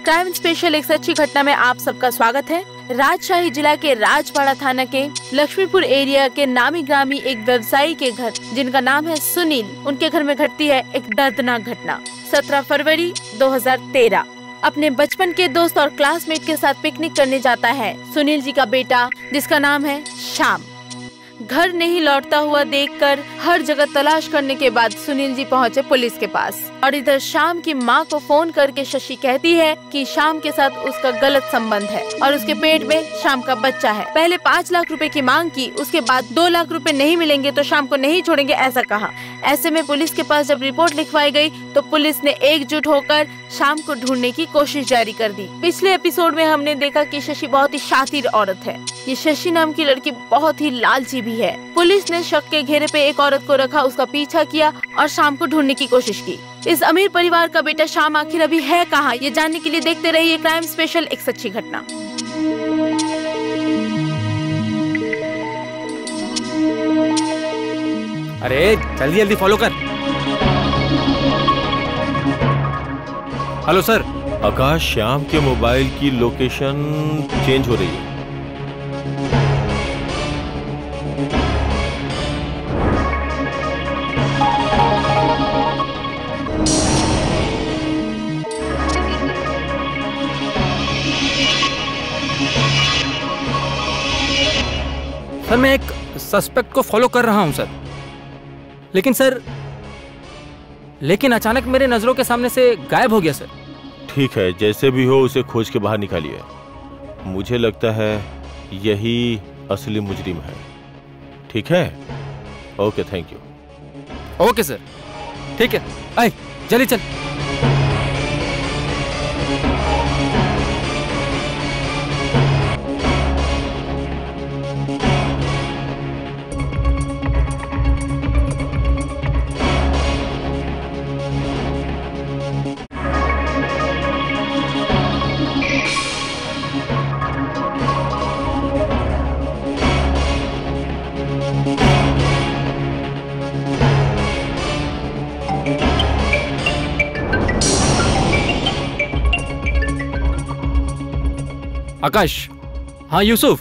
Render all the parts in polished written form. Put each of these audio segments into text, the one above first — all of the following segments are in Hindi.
क्राइम स्पेशल एक सच्ची घटना में आप सबका स्वागत है। राजशाही जिला के राजपाड़ा थाना के लक्ष्मीपुर एरिया के नामी ग्रामी एक व्यवसायी के घर, जिनका नाम है सुनील, उनके घर में घटती है एक दर्दनाक घटना। 17 फरवरी 2013 अपने बचपन के दोस्त और क्लासमेट के साथ पिकनिक करने जाता है सुनील जी का बेटा, जिसका नाम है श्याम। घर नहीं लौटता हुआ देखकर हर जगह तलाश करने के बाद सुनील जी पहुंचे पुलिस के पास, और इधर श्याम की मां को फोन करके शशि कहती है कि श्याम के साथ उसका गलत संबंध है और उसके पेट में श्याम का बच्चा है। पहले 5 लाख रुपए की मांग की, उसके बाद 2 लाख रुपए नहीं मिलेंगे तो श्याम को नहीं छोड़ेंगे, ऐसा कहा। ऐसे में पुलिस के पास जब रिपोर्ट लिखवाई गई तो पुलिस ने एकजुट होकर श्याम को ढूंढने की कोशिश जारी कर दी। पिछले एपिसोड में हमने देखा कि शशि बहुत ही शातिर औरत है। ये शशि नाम की लड़की बहुत ही लालची भी है। पुलिस ने शक के घेरे पे एक औरत को रखा, उसका पीछा किया और श्याम को ढूंढने की कोशिश की। इस अमीर परिवार का बेटा श्याम आखिर अभी है कहाँ, ये जानने के लिए देखते रहिए क्राइम स्पेशल एक सच्ची घटना। अरे जल्दी जल्दी फॉलो कर। Hello sir. आकाश, श्याम के मोबाइल की लोकेशन चेंज हो रही है। सर मैं एक सस्पेक्ट को फॉलो कर रहा हूं सर, लेकिन अचानक मेरे नजरों के सामने से गायब हो गया सर। ठीक है, जैसे भी हो उसे खोज के बाहर निकालिए। मुझे लगता है यही असली मुजरिम है। ठीक है? Okay, thank you. Okay sir, ठीक है। आए जल्दी चल। आकाश। हाँ यूसुफ,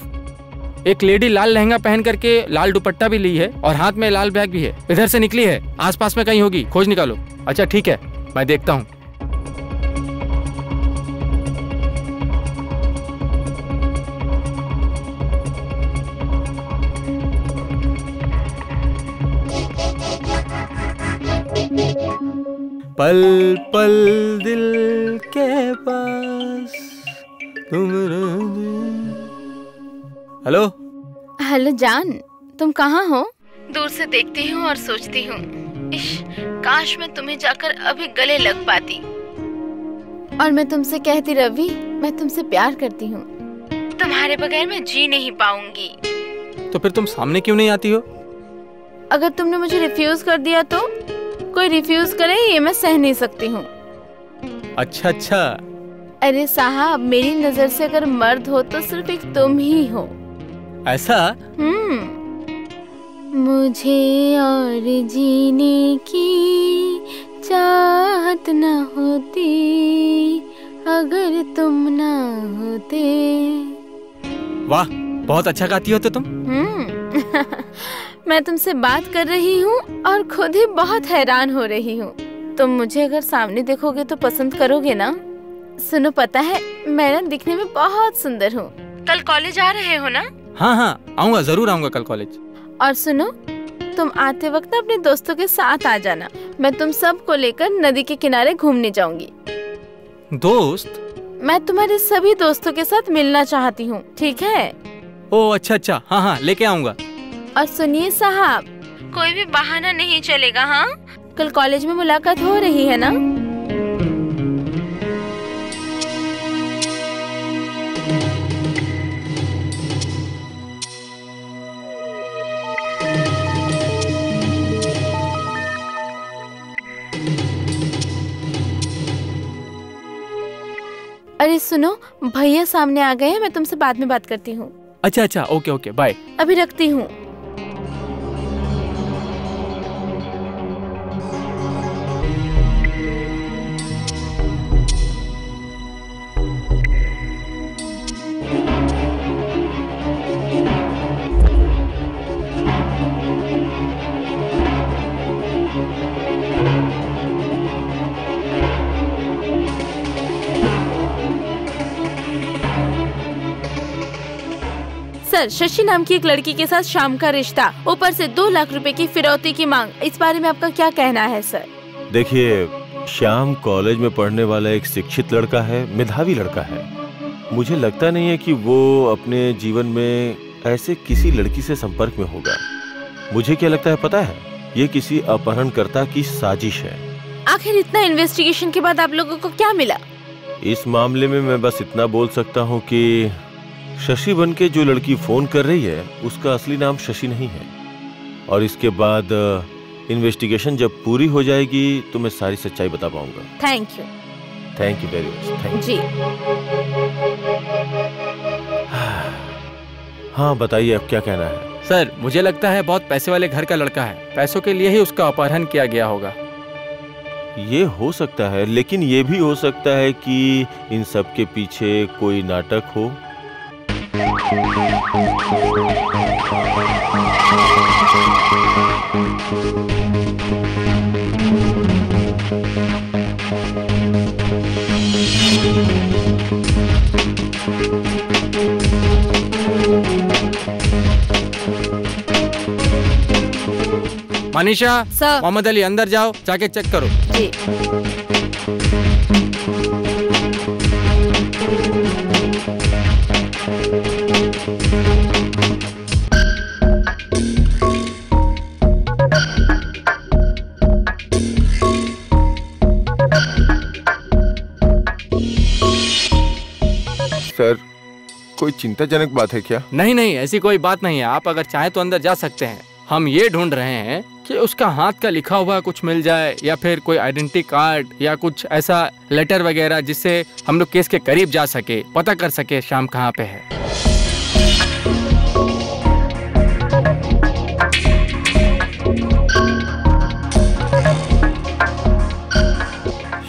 एक लेडी लाल लहंगा पहन करके लाल दुपट्टा भी ली है और हाथ में लाल बैग भी है, इधर से निकली है। आसपास में कहीं होगी, खोज निकालो। अच्छा ठीक है, मैं देखता हूँ। पल पल दिल के पास तुम। हेलो हेलो जान, तुम कहाँ हो? दूर से देखती हूँ और सोचती हूँ, इश, काश मैं तुम्हें जाकर अभी गले लग पाती और मैं तुमसे कहती, रवि मैं तुमसे प्यार करती हूँ, तुम्हारे बगैर मैं जी नहीं पाऊंगी। तो फिर तुम सामने क्यों नहीं आती हो? अगर तुमने मुझे रिफ्यूज कर दिया तो? कोई रिफ्यूज करे ये मैं सह नहीं सकती हूँ। अच्छा अच्छा। अरे साहब, मेरी नजर से अगर मर्द हो तो सिर्फ एक तुम ही हो। ऐसा? मुझे और जीने की चाहत न होती अगर तुम न होते। वाह, बहुत अच्छा गाती हो तो तुम। मैं तुमसे बात कर रही हूँ और खुद ही बहुत हैरान हो रही हूँ। तुम मुझे अगर सामने देखोगे तो पसंद करोगे ना? सुनो, पता है मैं ना दिखने में बहुत सुंदर हूँ। कल कॉलेज आ रहे हो ना? हाँ हाँ आऊंगा, जरूर आऊंगा कल कॉलेज। और सुनो, तुम आते वक्त अपने दोस्तों के साथ आ जाना। मैं तुम सबको लेकर नदी के किनारे घूमने जाऊंगी। दोस्त? मैं तुम्हारे सभी दोस्तों के साथ मिलना चाहती हूँ, ठीक है? ओह अच्छा अच्छा, हाँ हाँ लेके आऊंगा। और सुनिए साहब, कोई भी बहाना नहीं चलेगा। हाँ, कल कॉलेज में मुलाकात हो रही है ना? अरे सुनो, भैया सामने आ गए हैं, मैं तुमसे बाद में बात करती हूँ। अच्छा अच्छा, ओके ओके, बाय। अभी रखती हूँ। सर, शशि नाम की एक लड़की के साथ शाम का रिश्ता, ऊपर से 2 लाख रुपए की फिरौती की मांग, इस बारे में आपका क्या कहना है सर? देखिए, श्याम कॉलेज में पढ़ने वाला एक शिक्षित लड़का है, मेधावी लड़का है। मुझे लगता नहीं है कि वो अपने जीवन में ऐसे किसी लड़की से संपर्क में होगा। मुझे क्या लगता है पता है? ये किसी अपहरणकर्ता की साजिश है। आखिर इतना इन्वेस्टिगेशन के बाद आप लोगों को क्या मिला? इस मामले में मैं बस इतना बोल सकता हूँ कि शशि बन के जो लड़की फोन कर रही है उसका असली नाम शशि नहीं है। और इसके बाद इन्वेस्टिगेशन जब पूरी हो जाएगी तो मैं सारी सच्चाई बता पाऊंगा। Thank you. Thank you very much. Thank ji. हाँ बताइए, अब क्या कहना है? सर, मुझे लगता है बहुत पैसे वाले घर का लड़का है, पैसों के लिए ही उसका अपहरण किया गया होगा। ये हो सकता है, लेकिन ये भी हो सकता है कि इन सब के पीछे कोई नाटक हो। मनीषा, सर। मोहम्मद अली अंदर जाओ, जाके चेक करो। जी। सर, कोई चिंताजनक बात है क्या? नहीं नहीं, ऐसी कोई बात नहीं है। आप अगर चाहें तो अंदर जा सकते हैं। हम ये ढूंढ रहे हैं कि उसका हाथ का लिखा हुआ कुछ मिल जाए, या फिर कोई आइडेंटिटी कार्ड या कुछ ऐसा लेटर वगैरह जिससे हम लोग केस के करीब जा सके, पता कर सके शाम कहाँ पे है।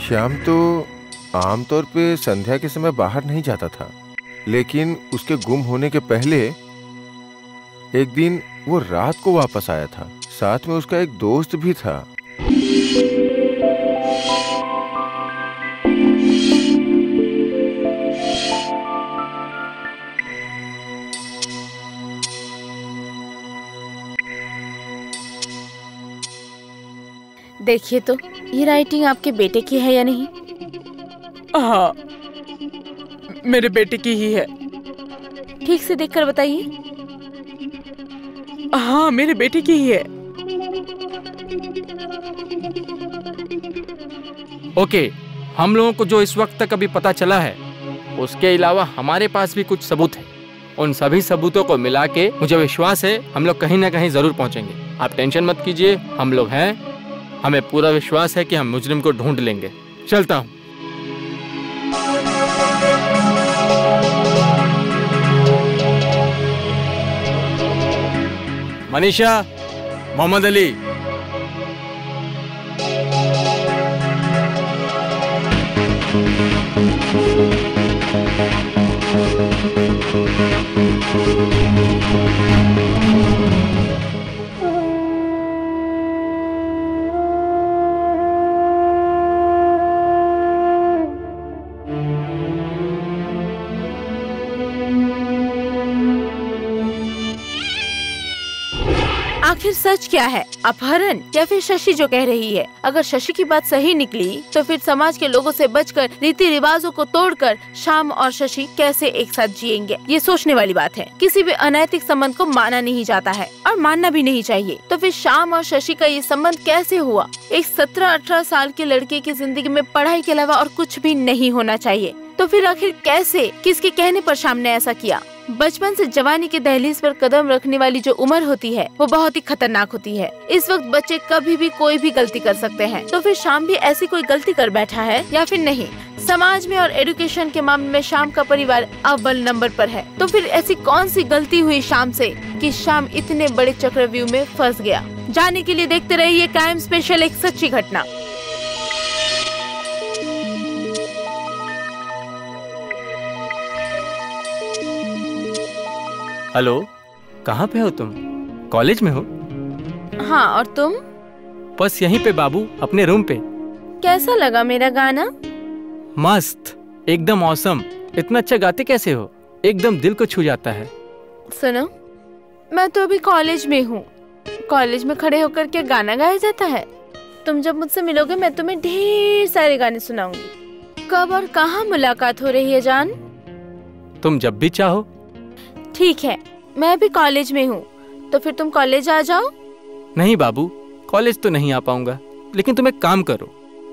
श्याम तो आमतौर पे संध्या के समय बाहर नहीं जाता था, लेकिन उसके गुम होने के पहले एक दिन वो रात को वापस आया था। साथ में उसका एक दोस्त भी था। देखिए तो, ये राइटिंग आपके बेटे की है या नहीं? हाँ, मेरे बेटे की ही है। ठीक से देखकर बताइए। हाँ, मेरे बेटे की ही है। ओके, हम लोगों को जो इस वक्त तक अभी पता चला है, उसके अलावा हमारे पास भी कुछ सबूत है। उन सभी सबूतों को मिला के मुझे विश्वास है हम लोग कहीं ना कहीं जरूर पहुंचेंगे। आप टेंशन मत कीजिए, हम लोग हैं। हमें पूरा विश्वास है कि हम मुजरिम को ढूंढ लेंगे। चलता हूं। मनीषा, मोहम्मद अली। आखिर सच क्या है? अपहरण या फिर शशि जो कह रही है? अगर शशि की बात सही निकली तो फिर समाज के लोगों से बचकर, रीति रिवाजों को तोड़कर श्याम और शशि कैसे एक साथ जिएंगे? ये सोचने वाली बात है। किसी भी अनैतिक संबंध को माना नहीं जाता है और मानना भी नहीं चाहिए। तो फिर श्याम और शशि का ये संबंध कैसे हुआ? एक 17-18 साल के लड़के की जिंदगी में पढ़ाई के अलावा और कुछ भी नहीं होना चाहिए। तो फिर आखिर कैसे, किसके कहने पर श्याम ने ऐसा किया? बचपन से जवानी के दहलीज पर कदम रखने वाली जो उम्र होती है वो बहुत ही खतरनाक होती है। इस वक्त बच्चे कभी भी कोई भी गलती कर सकते हैं। तो फिर श्याम भी ऐसी कोई गलती कर बैठा है या फिर नहीं? समाज में और एजुकेशन के मामले में श्याम का परिवार अव्वल नंबर पर है। तो फिर ऐसी कौन सी गलती हुई श्याम से कि श्याम इतने बड़े चक्रव्यूह में फंस गया? जानने के लिए देखते रहिए क्राइम स्पेशल, एक सच्ची घटना। हेलो, कहाँ पे हो तुम? कॉलेज में हो? हाँ, और तुम? बस यहीं पे बाबू, अपने रूम पे। कैसा लगा मेरा गाना? मस्त, एकदम औसम। इतना अच्छा गाते कैसे हो? एकदम दिल को छू जाता है। सुनो, मैं तो अभी कॉलेज में हूँ। कॉलेज में खड़े होकर के गाना गाया जाता है? तुम जब मुझसे मिलोगे मैं तुम्हें ढेर सारे गाने सुनाऊंगी। कब और कहाँ मुलाकात हो रही है जान? तुम जब भी चाहो। ठीक है, मैं अभी कॉलेज में हूँ, तो फिर तुम कॉलेज आ जाओ। नहीं बाबू, कॉलेज तो नहीं आ पाऊंगा, लेकिन तुम एक काम करो,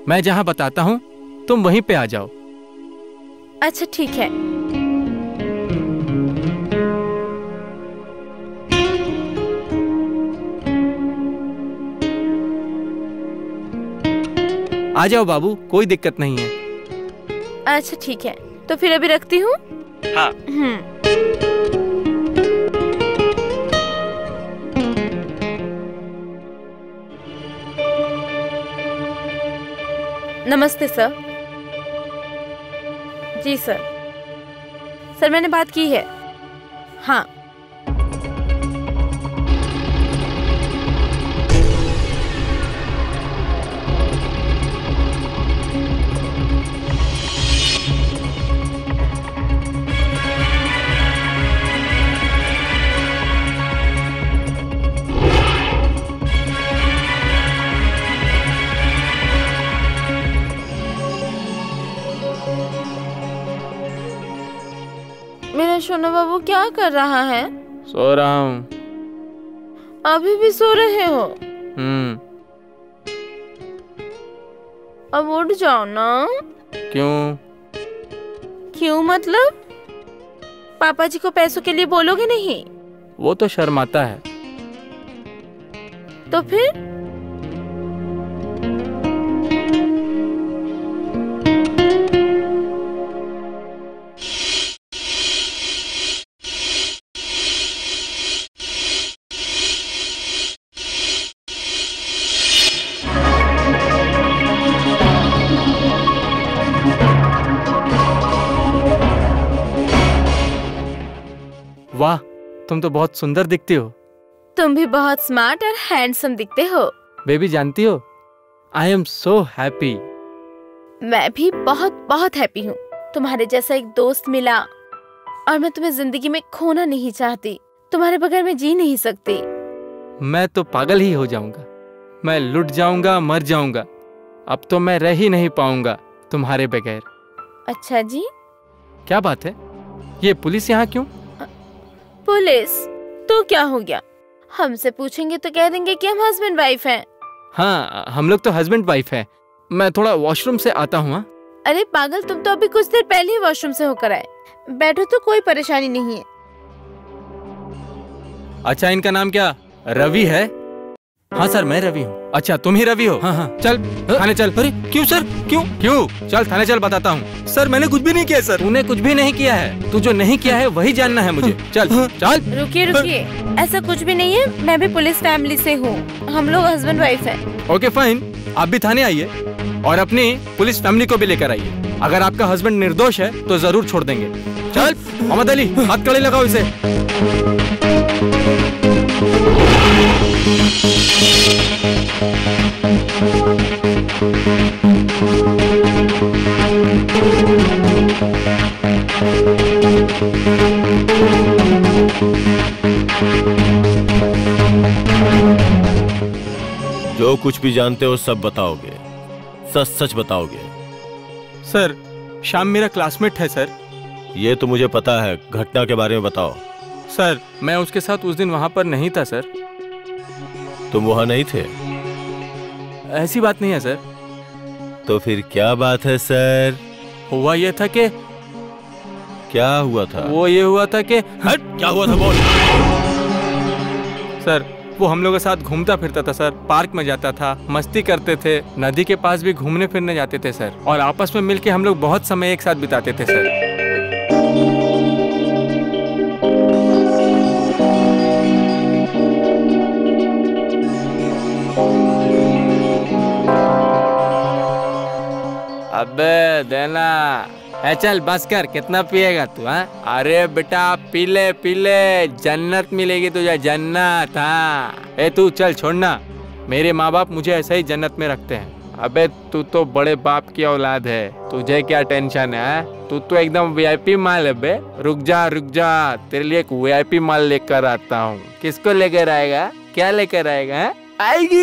मैं जहाँ बताता हूँ तुम वहीं पे आ जाओ। अच्छा ठीक है। आ जाओ बाबू, कोई दिक्कत नहीं है। अच्छा ठीक है, तो फिर अभी रखती हूँ। हाँ। नमस्ते सर। जी सर। सर मैंने बात की है। हाँ। मेरा सोना बाबू क्या कर रहा है? सो रहा हूँ। अभी भी सो रहे हो? अब उठ जाओ ना। क्यों? क्यों मतलब? पापा जी को पैसों के लिए बोलोगे नहीं? वो तो शर्माता है। तो फिर? वाह, तुम तो बहुत सुंदर दिखती हो। तुम भी बहुत स्मार्ट और हैंडसम दिखते हो। बेबी जानती हो, आई एम सो हैप्पी। मैं भी बहुत बहुत हैप्पी हूँ। तुम्हारे जैसा एक दोस्त मिला और मैं तुम्हें जिंदगी में खोना नहीं चाहती। तुम्हारे बगैर मैं जी नहीं सकती। मैं तो पागल ही हो जाऊंगा। मैं लुट जाऊंगा, मर जाऊंगा। अब तो मैं रह ही नहीं पाऊंगा तुम्हारे बगैर। अच्छा जी। क्या बात है, ये पुलिस यहाँ क्यों? पुलिस तो क्या हो गया? हमसे पूछेंगे तो कह देंगे कि हम हस्बैंड वाइफ हैं। हाँ, हम लोग तो हस्बैंड वाइफ हैं। मैं थोड़ा वॉशरूम से आता हूँ। हाँ? अरे पागल, तुम तो अभी कुछ देर पहले ही वॉशरूम से होकर आए। बैठो तो कोई परेशानी नहीं है। अच्छा, इनका नाम क्या रवि है? हाँ सर, मैं रवि हूँ। अच्छा, तुम ही रवि हो? हाँ हाँ। चल थाने चल। अरे क्यों सर? क्यों? चल थाने चल, बताता हूँ। सर मैंने कुछ भी नहीं किया सर। तूने कुछ भी नहीं किया है। तू जो नहीं किया है वही जानना है मुझे। चल चल। रुकिए, ऐसा कुछ भी नहीं है। मैं भी पुलिस फैमिली से हूँ। हम लोग हस्बैंड वाइफ हैं। ओके फाइन, आप भी थाने आइए और अपनी पुलिस फैमिली को भी लेकर आइए। अगर आपका हस्बैंड निर्दोष है तो जरूर छोड़ देंगे। चल मोहम्मद अली, हाथ कड़े लगाओ इसे। जो कुछ भी जानते हो सब बताओगे, सच सच बताओगे? सर, श्याम मेरा क्लासमेट है सर। ये तो मुझे पता है, घटना के बारे में बताओ। सर मैं उसके साथ उस दिन वहां पर नहीं था सर। तुम वहां नहीं थे? ऐसी बात नहीं है सर। तो फिर क्या बात है सर? हुआ ये था कि क्या हुआ था? वो ये हुआ था कि हट, क्या हुआ था बोल। सर वो हम लोगों के साथ घूमता फिरता था सर। पार्क में जाता था, मस्ती करते थे, नदी के पास भी घूमने फिरने जाते थे सर। और आपस में मिलके हम लोग बहुत समय एक साथ बिताते थे सर। अबे देना है, चल बस कर। कितना पिएगा तू? हाँ, अरे बेटा पी ले, जन्नत मिलेगी तुझे, जन्नत। हाँ ए तू चल, छोड़ना। मेरे माँ बाप मुझे ऐसे ही जन्नत में रखते हैं। अबे तू तो बड़े बाप की औलाद है, तुझे क्या टेंशन है? तू तो एकदम वीआईपी माल है बे। रुक जा, तेरे लिए एक वीआईपी माल लेकर आता हूँ। किसको लेकर आएगा? क्या लेकर आएगा है? आएगी।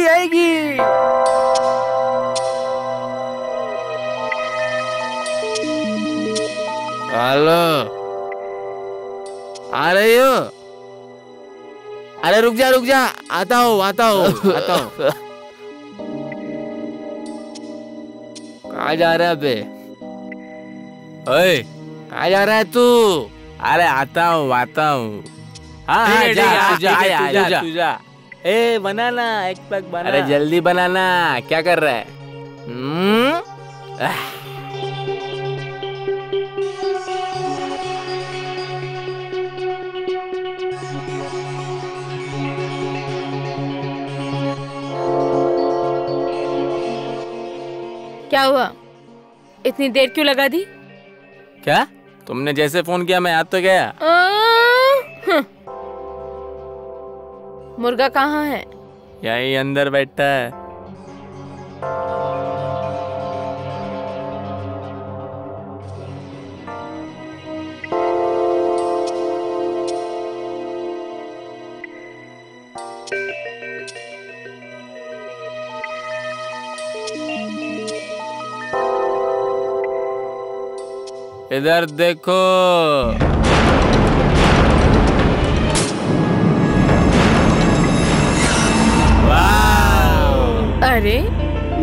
हेलो, आ रही हो? अरे रुक जा, आता हूँ। कहाँ जा रहा है बे? ओए, कहाँ जा रहा है तू? अरे आता हूँ। हाँ, जा। ए बनाना, एक पैक बना। अरे जल्दी बनाना, क्या कर रहा है? क्या हुआ? इतनी देर क्यों लगा दी? क्या? तुमने जैसे फोन किया मैं आ तो गया। मुर्गा कहाँ है? यही अंदर बैठा है। इधर देखो। अरे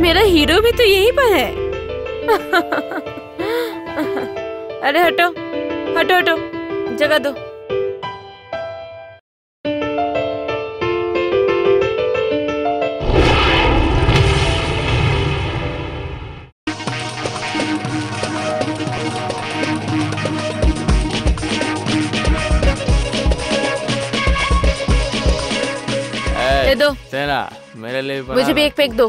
मेरा हीरो भी तो यहीं पर है। अरे हटो, जगह दो। दे दो। सेना, मेरे लिए भी मुझे भी एक पैक दो।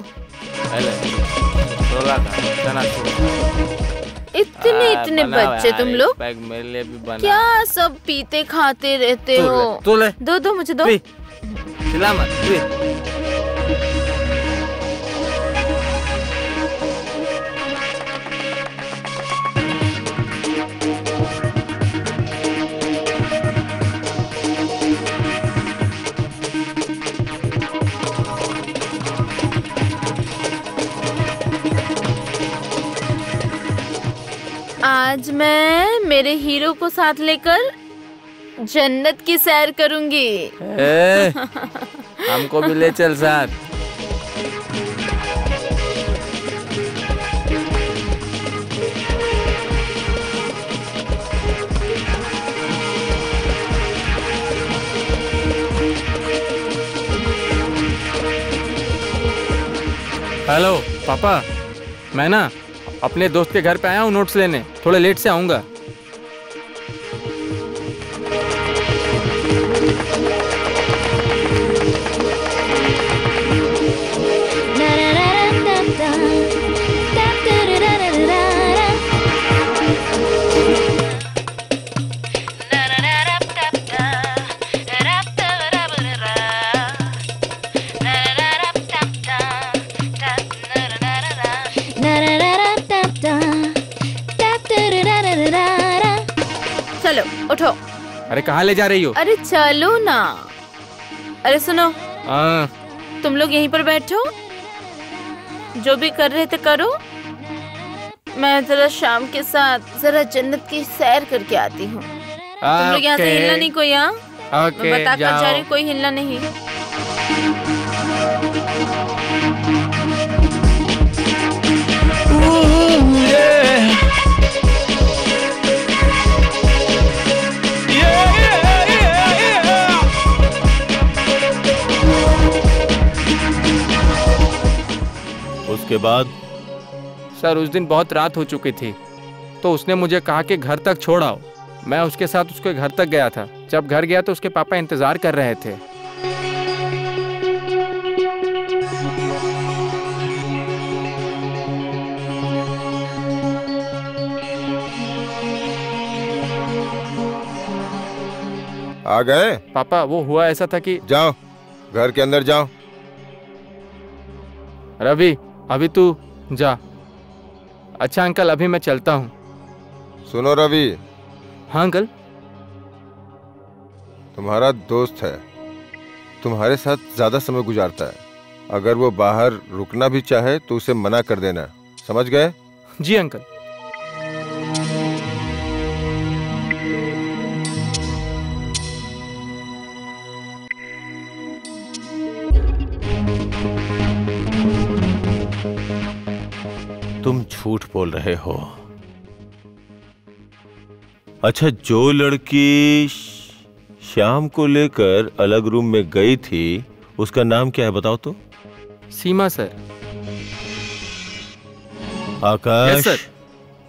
इतने बच्चे तुम लोग, पैक मेरे लिए भी बना। क्या सब पीते खाते रहते हो? तू ले। दो मुझे दो। चिल्ला मत। आज मैं मेरे हीरो को साथ लेकर जन्नत की सैर करूंगी। हमको भी ले चल साथ। हेलो पापा, मैं ना अपने दोस्त के घर पे आया हूँ नोट्स लेने, थोड़ा लेट से आऊंगा। चलो उठो। अरे कहाँ ले जा रही हो? अरे चलो ना। अरे सुनो, हाँ। तुम लोग यहीं पर बैठो, जो भी कर रहे थे करो। मैं जरा शाम के साथ जरा जन्नत की सैर करके आती हूँ। तुम लोग यहाँ से हिलना नहीं कोई। यहाँ मैं बता कर जा रही, कोई हिलना नहीं। उसके बाद सर उस दिन बहुत रात हो चुकी थी, तो उसने मुझे कहा कि घर तक छोड़ आओ। मैं उसके साथ उसके घर तक गया था। जब घर गया तो उसके पापा इंतजार कर रहे थे। आ गए? पापा वो हुआ ऐसा था कि जाओ घर के अंदर जाओ। रवि, अभी तू जा। अच्छा अंकल, अभी मैं चलता हूँ। सुनो रवि, हाँ अंकल। तुम्हारा दोस्त है, तुम्हारे साथ ज्यादा समय गुजारता है। अगर वो बाहर रुकना भी चाहे तो उसे मना कर देना, समझ गए? जी अंकल। तुम झूठ बोल रहे हो। अच्छा, जो लड़की श्याम को लेकर अलग रूम में गई थी उसका नाम क्या है बताओ तो? Seema sir. Akash. Yes sir.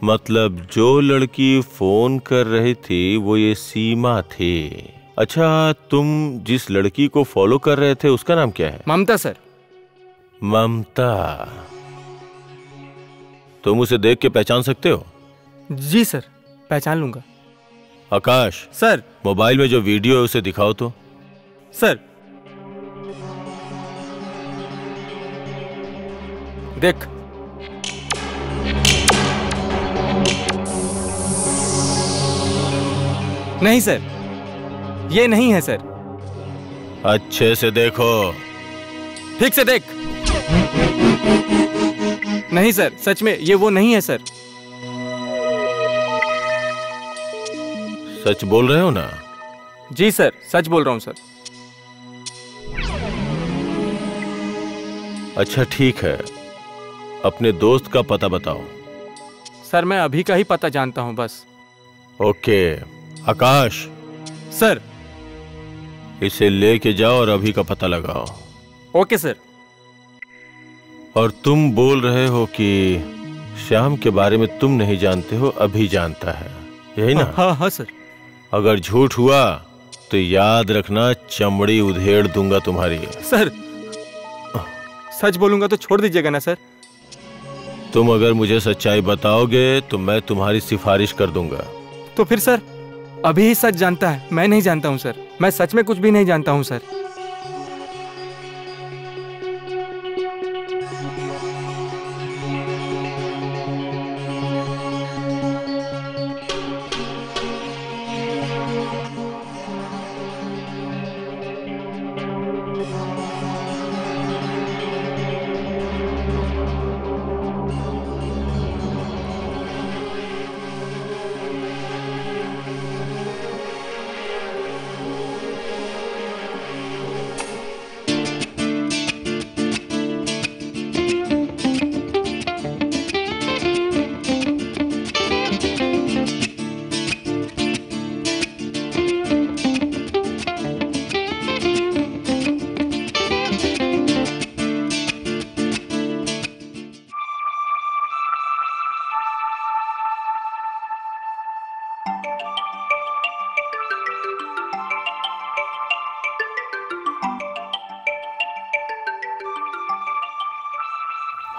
मतलब जो लड़की फोन कर रही थी वो ये सीमा थी। अच्छा, तुम जिस लड़की को फॉलो कर रहे थे उसका नाम क्या है? ममता सर। ममता। तुम उसे देख के पहचान सकते हो? जी सर, पहचान लूंगा। आकाश सर। मोबाइल में जो वीडियो है उसे दिखाओ तो। सर देख। नहीं सर, ये नहीं है सर। अच्छे से देखो। ठीक से देख। नहीं सर, सच में ये वो नहीं है सर। सच बोल रहे हो ना? जी सर, सच बोल रहा हूं सर। अच्छा ठीक है, अपने दोस्त का पता बताओ। सर मैं अभी का ही पता जानता हूं बस। ओके आकाश। सर। इसे लेके जाओ और अभी का पता लगाओ। Okay sir. और तुम बोल रहे हो कि श्याम के बारे में तुम नहीं जानते हो, अभी जानता है, यही ना? हाँ हाँ सर। अगर झूठ हुआ तो याद रखना, चमड़ी उधेड़ दूंगा तुम्हारी। सर सच बोलूंगा तो छोड़ दीजिएगा ना सर? तुम अगर मुझे सच्चाई बताओगे तो मैं तुम्हारी सिफारिश कर दूंगा। तो फिर सर अभी ही सच जानता है? मैं नहीं जानता हूं सर, मैं सच में कुछ भी नहीं जानता हूं सर।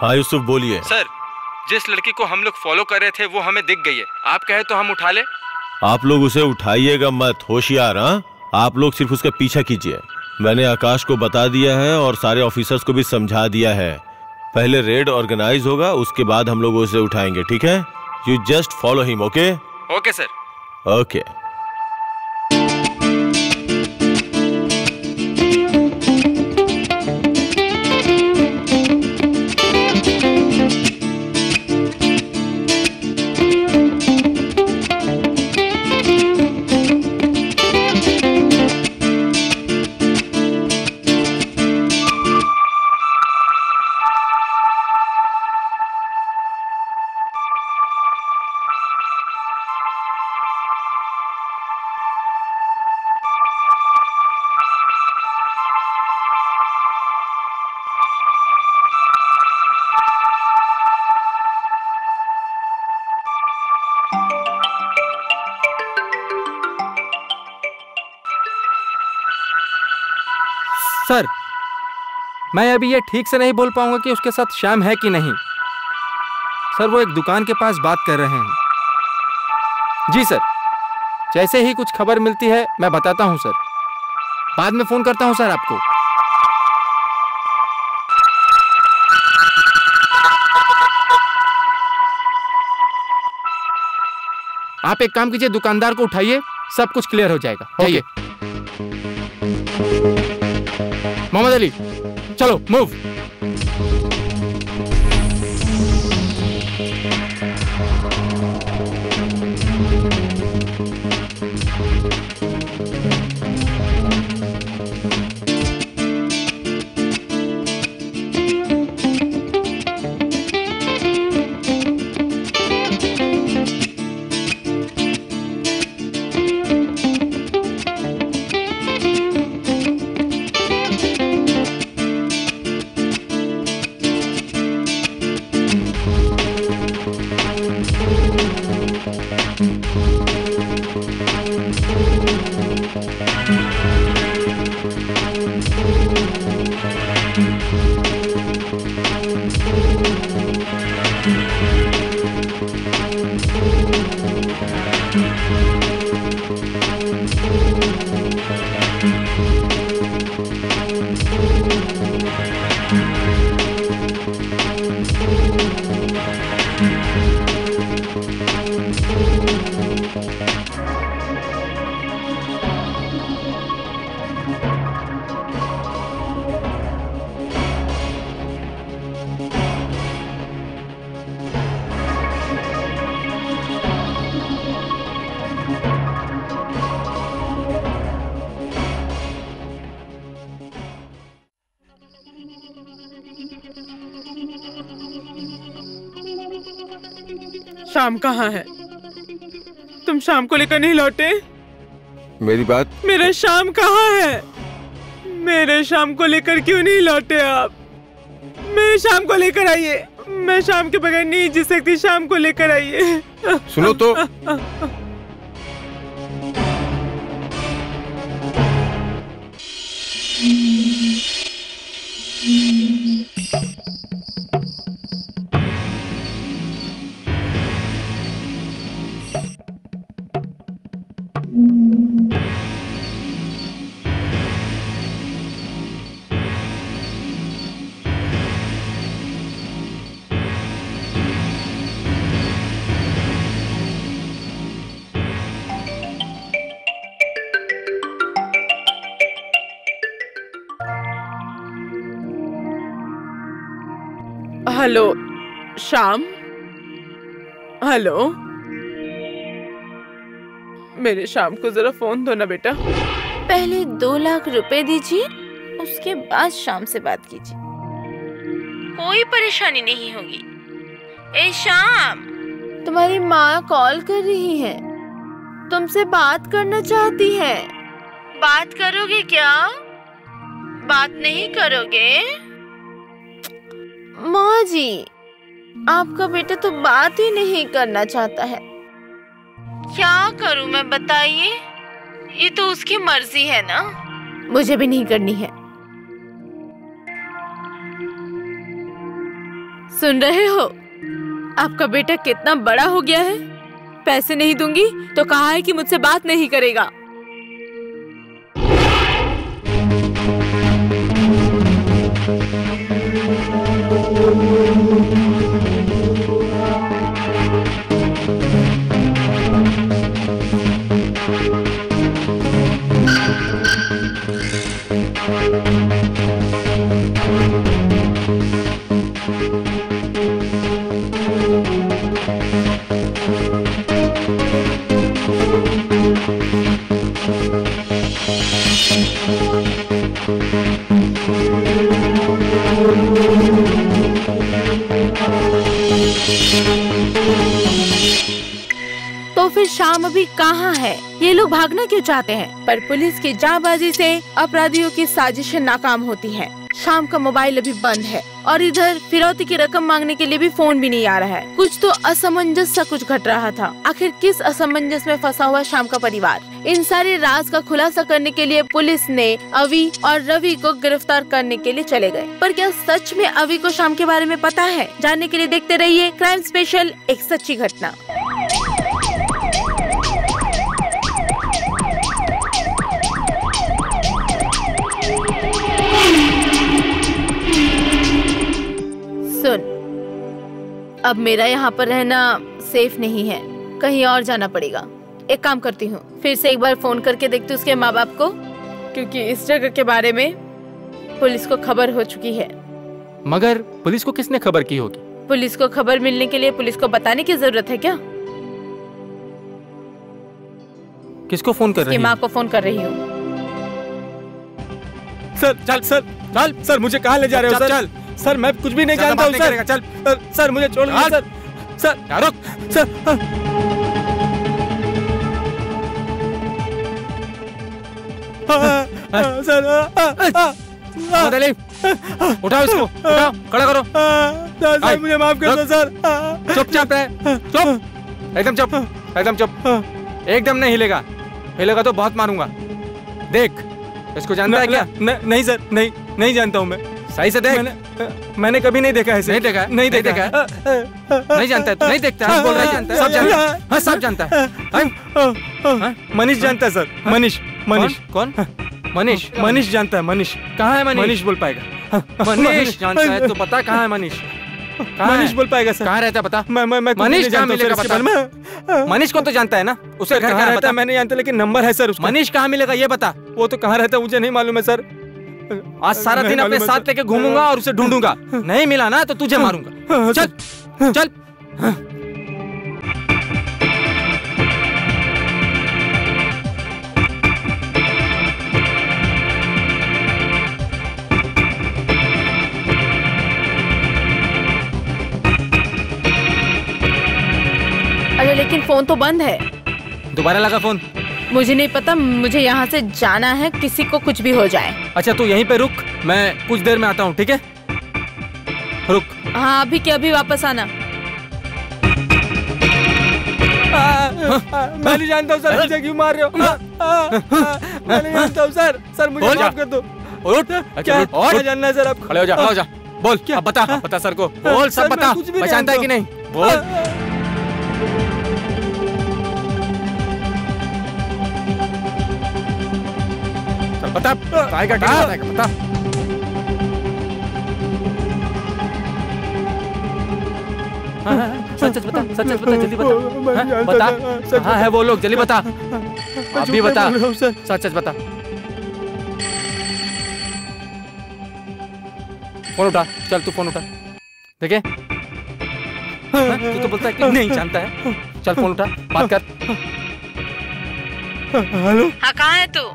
हाँ यूसुफ बोलिए। सर जिस लड़की को हम लोग फॉलो कर रहे थे वो हमें दिख गई है, आप कहे तो हम उठा ले? आप लोग उसे उठाइएगा मत, होशियार। हाँ, आप लोग सिर्फ उसका पीछा कीजिए। मैंने आकाश को बता दिया है और सारे ऑफिसर्स को भी समझा दिया है। पहले रेड ऑर्गेनाइज होगा, उसके बाद हम लोग उसे उठाएंगे, ठीक है? You just follow him. Okay? Okay sir. Okay. Sir मैं अभी ये ठीक से नहीं बोल पाऊंगा कि उसके साथ श्याम है कि नहीं। सर वो एक दुकान के पास बात कर रहे हैं। जी सर, जैसे ही कुछ खबर मिलती है मैं बताता हूं सर। बाद में फोन करता हूं सर आपको। आप एक काम कीजिए, दुकानदार को उठाइए, सब कुछ क्लियर हो जाएगा। जाइए। मोहम्मद अली, चलो मूव। शाम कहाँ है? तुम शाम को लेकर नहीं लौटे? मेरी बात। मेरा शाम कहाँ है? मेरे शाम को लेकर क्यों नहीं लौटे आप? मेरे शाम को लेकर आइए। मैं शाम के बगैर नहीं जी सकती। शाम को लेकर आइए। सुनो तो। हेलो शाम। हेलो, मेरे शाम को जरा फोन दो ना बेटा। पहले 2 लाख रुपए दीजिए, उसके बाद शाम से बात कीजिए। कोई परेशानी नहीं होगी। ए शाम, तुम्हारी माँ कॉल कर रही है, तुमसे बात करना चाहती है। बात करोगे क्या? बात नहीं करोगे? माँ जी, आपका बेटा तो बात ही नहीं करना चाहता है। क्या करूं मैं, बताइए? ये तो उसकी मर्जी है ना, मुझे भी नहीं करनी है। सुन रहे हो, आपका बेटा कितना बड़ा हो गया है। पैसे नहीं दूंगी तो कहा है कि मुझसे बात नहीं करेगा। तो फिर शाम अभी कहाँ है? ये लोग भागना क्यों चाहते हैं? पर पुलिस की जांबाजी से अपराधियों की साजिशें नाकाम होती हैं। शाम का मोबाइल अभी बंद है और इधर फिरौती की रकम मांगने के लिए भी फोन भी नहीं आ रहा है। कुछ तो असमंजस सा कुछ घट रहा था। आखिर किस असमंजस में फंसा हुआ शाम का परिवार? इन सारे राज का खुलासा करने के लिए पुलिस ने अवि और रवि को गिरफ्तार करने के लिए चले गए। पर क्या सच में अवि को शाम के बारे में पता है? जानने के लिए देखते रहिए क्राइम स्पेशल, एक सच्ची घटना। सुन, अब मेरा यहाँ पर रहना सेफ नहीं है। कहीं और जाना पड़ेगा। एक काम करती हूँ, फिर से एक बार फोन करके देखती हूँ उसके माँ बाप को, क्योंकि इस जगह के बारे में पुलिस को खबर हो चुकी है। मगर पुलिस को किसने खबर की होगी? पुलिस को खबर मिलने के लिए पुलिस को बताने की जरूरत है क्या? किसको फोन कर रही उसकी है? माँ को फोन कर रही हूँ। सर चल सर चल सर, मुझे कहाँ ले जा रहे हो सर? चल सर मैं कुछ भी नहीं जानता हूँ सर। चल सर मुझे छोड़ दीजिए सर। सर रुक सर। मोहम्मद अली, उठाओ इसको, उठाओ, खड़ा करो। सर मुझे माफ कर दो सर। चुपचाप रहे, चुप, एकदम चुप, एकदम चुप, एकदम नहीं हिलेगा। हिलेगा तो बहुत मारूंगा। देख, इसको जानता है क्या? नहीं सर, नहीं जानता हूँ मैं। सही से देख। मैंने कभी नहीं देखा है। नहीं देखा है? नहीं देखा है। नहीं जानता है तू? नहीं देखता है? बोल रहा है जानता है? सब जानता है? हाँ, सब जानता है। मनीष जानता है सर। मनीष कौन? मनीष मनीष जानता है। मनीष कहाँ है? मनीष बोल पाएगा। मनीष जानता है तो पता कहाँ है मनीष? मनीष बोल पाएगा सर। कहाँ रहता है पता? मैं मनीष कहाँ मिलेगा पता? मनीष को तो जानता है ना? उसका घर कहाँ रहता है? मैं नहीं जानता, लेकिन नंबर है सर उसका। मनीष कहाँ मिलेगा ये बता। वो तो कहाँ रहता है मुझे नहीं मालूम है सर। आज सारा दिन अपने साथ लेके घूमूंगा और उसे ढूंढूंगा। नहीं मिला ना तो तुझे मारूंगा। चल चल। अरे लेकिन फोन तो बंद है। दोबारा लगा फोन। मुझे नहीं पता, मुझे यहाँ से जाना है, किसी को कुछ भी हो जाए। अच्छा तू यहीं पे रुक, मैं कुछ देर में आता हूँ, ठीक है? रुक। हाँ अभी क्या, अभी वापस आना। मैं नहीं जानता हूँ सर, मुझे क्यों मार रहे हो? मैं नहीं जानता हूँ सर। सर मुझे माफ कर दो। उठ। क्या जानना है सर आपको? खड़े हो जा, खड़े हो जा। बोल क्या? अब बता सर को। बोल सब बता। पहचानता है कि नहीं? बोल। बता, आएगा क्या बताएगा? बता। सच सच बता, सच सच बता, जल्दी बता। बता, हाँ है वो लोग, जल्दी बता। अभी बता, सच सच बता। फोन उठा, चल तू फोन उठा। देखे? तू तो बोलता है कि नहीं जानता है। चल फोन उठा, बात कर। हेलो। हाँ कहाँ है तू?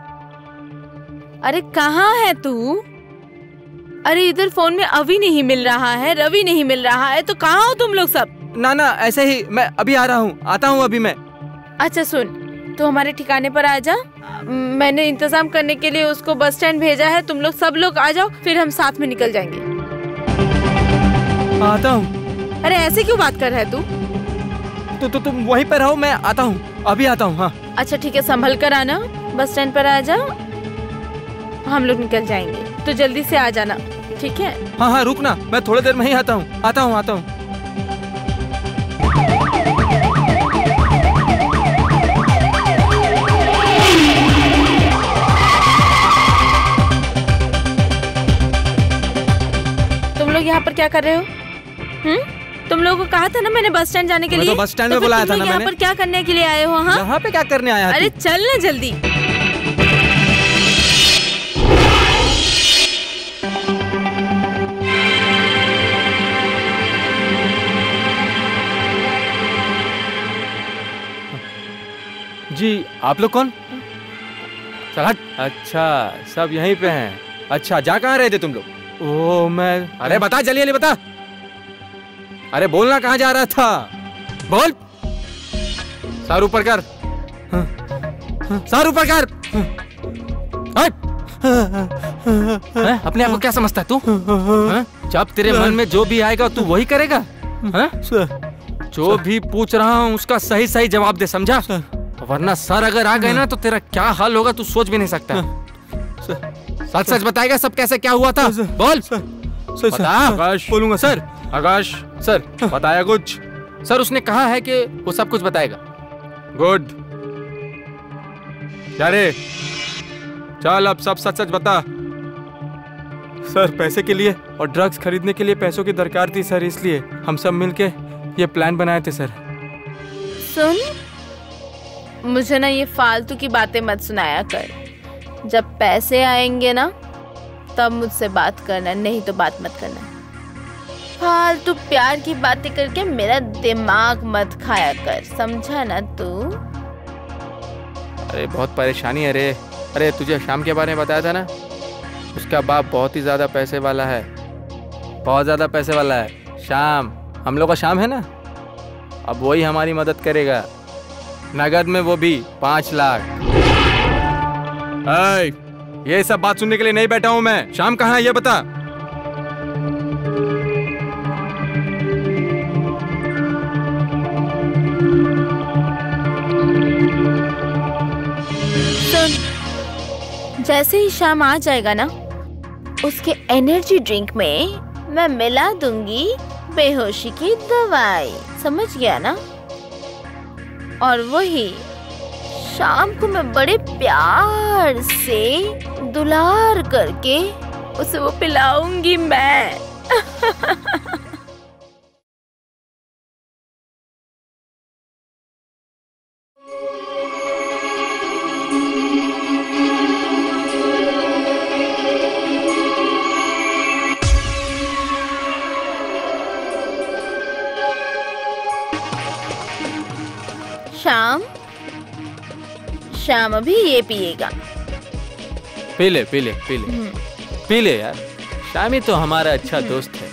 अरे कहाँ है तू? अरे इधर फोन में अभी नहीं मिल रहा है, रवि नहीं मिल रहा है, तो कहाँ हो तुम लोग सब? ना ऐसे ही, मैं अभी आ रहा हूँ, आता हूँ अभी मैं। अच्छा सुन, तू हमारे ठिकाने पर आ जा। मैंने इंतजाम करने के लिए उसको बस स्टैंड भेजा है। तुम लोग सब लोग आ जाओ, फिर हम साथ में निकल जाएंगे। आता हूँ। अरे ऐसे क्यों बात कर रहा है तू? तो तुम वहीं पर रहो, मैं आता हूँ, अभी आता हूँ। हाँ अच्छा ठीक है, संभल कर आना। बस स्टैंड पर आ जा, हम लोग निकल जाएंगे, तो जल्दी से आ जाना, ठीक है? हाँ रुक ना, मैं थोड़ी देर में ही आता हूँ, आता हूँ। तुम लोग यहाँ पर क्या कर रहे हो? तुम लोगों को कहा था ना मैंने बस स्टैंड जाने के लिए। तो बस स्टैंड में बुलाया था ना मैंने। यहाँ पर क्या करने के लिए आए हो? हाँ यहाँ पे क्या करने आया? अरे चल ना जल्दी। जी आप लोग कौन? चल हट। अच्छा सब यहीं पे हैं। अच्छा जा कहाँ रहे थे तुम लोग? ओ मैं, अरे बता जल्दी बता। अरे बोलना कहाँ जा रहा था? बोल। सर ऊपर कर, सर ऊपर कर। अपने आप को क्या समझता है तू? जब तेरे मन में जो भी आएगा तू वही करेगा। जो भी पूछ रहा हूँ उसका सही सही जवाब दे, समझा? वरना सर अगर आ गए ना तो तेरा क्या हाल होगा तू सोच भी नहीं सकता। सच सच बताएगा सब कैसे क्या हुआ था? बोल। बता। आकाश बोलूंगा सर। आकाश सर बताया कुछ? सर उसने कहा है कि वो सब कुछ बताएगा। गुड। क्या रे, चल अब सब सच सच बता। सर पैसे के लिए और ड्रग्स खरीदने के लिए पैसों की दरकार थी सर, इसलिए हम सब मिलके ये प्लान बनाए थे सर। सुन, मुझे ना ये फालतू की बातें मत सुनाया कर। जब पैसे आएंगे ना तब मुझसे बात करना, नहीं तो बात मत करना। फालतू प्यार की बातें करके मेरा दिमाग मत खाया कर, समझा ना तू? अरे बहुत परेशानी है रे। अरे तुझे शाम के बारे में बताया था ना, उसका बाप बहुत ही ज़्यादा पैसे वाला है, बहुत ज़्यादा पैसे वाला है। शाम, हम लोग का शाम है ना, अब वही हमारी मदद करेगा, नगद में, वो भी 5 लाख। ये सब बात सुनने के लिए नहीं बैठा हूं मैं। शाम कहाँ है ये बता। सुन, जैसे ही शाम आ जाएगा ना, उसके एनर्जी ड्रिंक में मैं मिला दूंगी बेहोशी की दवाई, समझ गया ना? और वही शाम को मैं बड़े प्यार से दुलार करके उसे वो पिलाऊंगी मैं। शाम, शाम अभी ये पिएगा। पी ले पी ले पी ले पी ले यार, शामी तो हमारा अच्छा दोस्त है।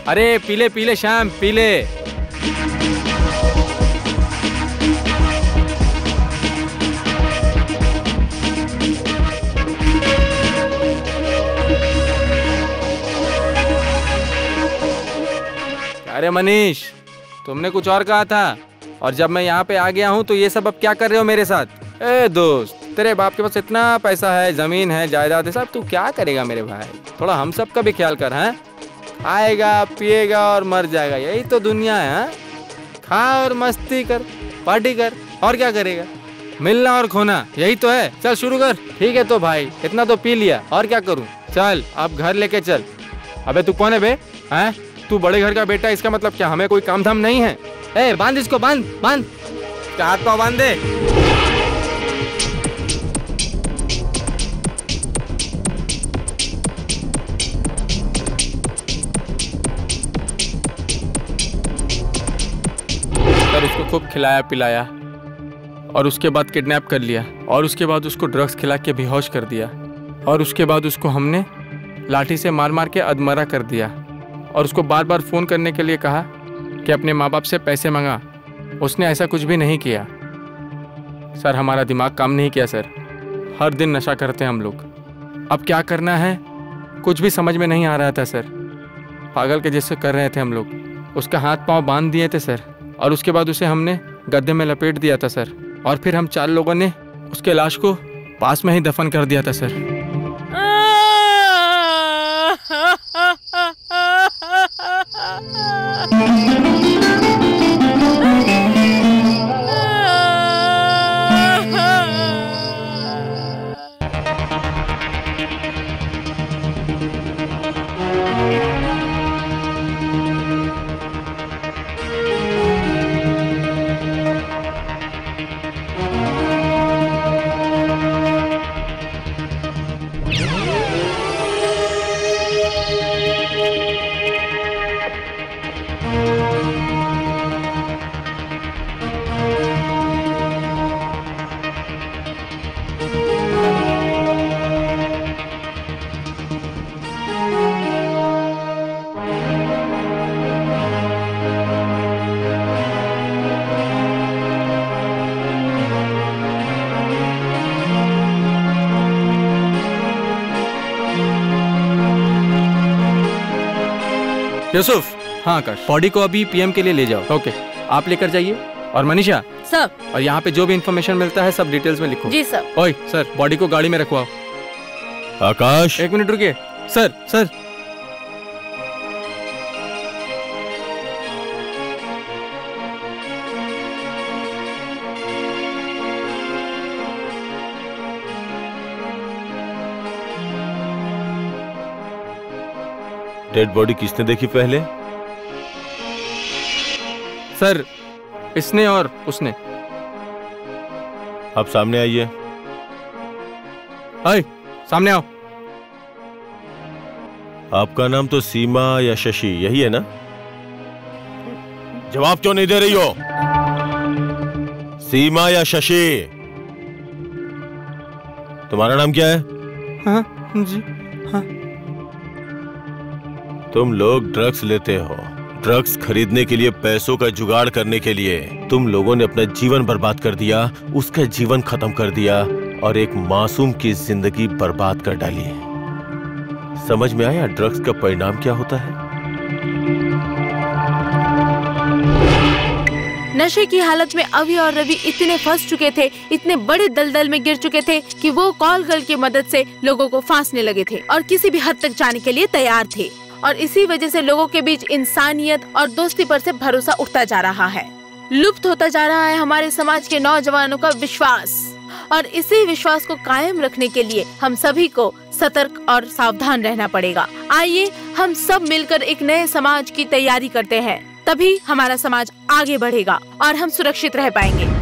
अरे पी ले शाम, पी ले। अरे मनीष, तुमने कुछ और कहा था, और जब मैं यहाँ पे आ गया हूँ तो ये सब अब क्या कर रहे हो मेरे साथ? ए दोस्त, तेरे बाप के पास इतना पैसा है, जमीन है, जायदाद है, सब तू क्या करेगा मेरे भाई? थोड़ा हम सब का भी ख्याल कर। हैं, आएगा पिएगा और मर जाएगा, यही तो दुनिया है। हाँ? खा और मस्ती कर, पार्टी कर, और क्या करेगा? मिलना और खोना, यही तो है। चल शुरू कर। ठीक है तो भाई, इतना तो पी लिया, और क्या करूँ? चल अब घर लेके चल। अबे तू कौन है बे? हैं, तू बड़े घर का बेटा, इसका मतलब क्या हमें कोई काम धाम नहीं है? ए बांध इसको, बांध बांध, हाथ पाँव बांध दे। और उसको खूब खिलाया पिलाया, और उसके बाद किडनैप कर लिया, और उसके बाद उसको ड्रग्स खिला के बेहोश कर दिया, और उसके बाद उसको हमने लाठी से मार मार के अधमरा कर दिया, और उसको बार बार फ़ोन करने के लिए कहा कि अपने माँ बाप से पैसे मंगा। उसने ऐसा कुछ भी नहीं किया। सर हमारा दिमाग काम नहीं किया सर, हर दिन नशा करते हैं हम लोग। अब क्या करना है कुछ भी समझ में नहीं आ रहा था सर, पागल के जैसे कर रहे थे हम लोग। उसका हाथ पाँव बांध दिए थे सर, और उसके बाद उसे हमने गद्दे में लपेट दिया था सर, और फिर हम 4 लोगों ने उसके लाश को पास में ही दफन कर दिया था सर। यूसुफ। हाँ आकाश, बॉडी को अभी पीएम के लिए ले जाओ। ओके, आप लेकर जाइए। और मनीषा सर, और यहाँ पे जो भी इंफॉर्मेशन मिलता है सब डिटेल्स में लिखो। जी सर। ओए सर, बॉडी को गाड़ी में रखवाओ। आकाश, 1 मिनट रुकिए सर। सर डेड बॉडी किसने देखी पहले? सर, इसने और उसने। आप सामने आइए। आए, सामने आओ। आपका नाम तो सीमा या शशि यही है ना? जवाब क्यों नहीं दे रही हो? सीमा या शशि? तुम्हारा नाम क्या है? हाँ जी, हाँ। तुम लोग ड्रग्स लेते हो। ड्रग्स खरीदने के लिए, पैसों का जुगाड़ करने के लिए तुम लोगों ने अपना जीवन बर्बाद कर दिया, उसका जीवन खत्म कर दिया और एक मासूम की जिंदगी बर्बाद कर डाली। समझ में आया ड्रग्स का परिणाम क्या होता है? नशे की हालत में अवि और रवि इतने फंस चुके थे, इतने बड़े दलदल में गिर चुके थे कि वो कॉल गर्ल की मदद से लोगों को फांसने लगे थे और किसी भी हद तक जाने के लिए तैयार थे। और इसी वजह से लोगों के बीच इंसानियत और दोस्ती पर से भरोसा उठता जा रहा है। लुप्त होता जा रहा है हमारे समाज के नौजवानों का विश्वास। और इसी विश्वास को कायम रखने के लिए हम सभी को सतर्क और सावधान रहना पड़ेगा। आइए हम सब मिलकर एक नए समाज की तैयारी करते हैं, तभी हमारा समाज आगे बढ़ेगा और हम सुरक्षित रह पाएंगे।